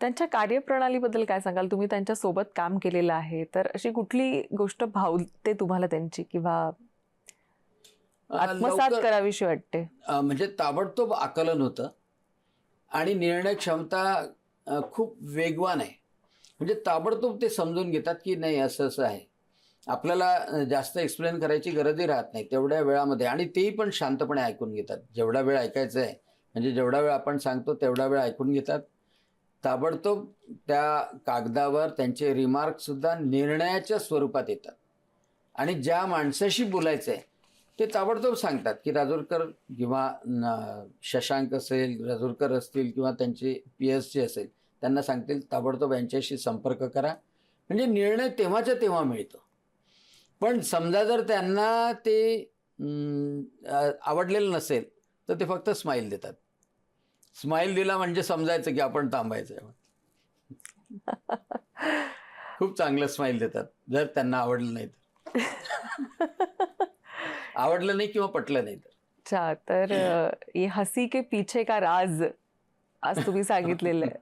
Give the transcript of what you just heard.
त्यांच्या कार्यप्रणालीबद्दल काय सांगाल? तुम्ही त्यांच्या सोबत काम केलेलं आहे, तर अशी कुठली गोष्ट भावते तुम्हाला त्यांची किंवा आत्मसात लवकर करावीशी वाटते? म्हणजे ताबडतोब आकलन होतं आणि निर्णय क्षमता खूप वेगवान आहे. म्हणजे ताबडतोब ते समजून घेतात की नाही असं असं आहे. आपल्याला जास्त एक्सप्लेन करायची गरजही राहत नाही तेवढ्या वेळामध्ये, आणि तेही पण शांतपणे ऐकून घेतात. जेवढा वेळ ऐकायचा आहे, म्हणजे जेवढा वेळ आपण सांगतो तेवढा वेळ ऐकून घेतात. ताबडतोब त्या कागदावर त्यांचे रिमार्कसुद्धा निर्णयाच्या स्वरूपात येतात. आणि ज्या माणसाशी बोलायचं आहे ते ताबडतोब सांगतात की राजूरकर किंवा शशांक असेल, राजूरकर असतील किंवा त्यांचे पी-एस जे असेल, त्यांना सांगतील ताबडतोब यांच्याशी संपर्क करा. म्हणजे निर्णय तेव्हाच्या तेव्हा मिळतो. पण समजा जर त्यांना ते आवडलेलं नसेल तर ते फक्त स्माईल देतात. स्माईल दिला म्हणजे समजायचं की आपण थांबायचं आहे. खूप चांगलं स्माईल देतात जर त्यांना आवडलं नाही तर. आवडलं नाही किंवा पटलं नाही तर. अच्छा, तर ये हसी के पीछे का राज आज तुम्ही सांगितलेलं आहे.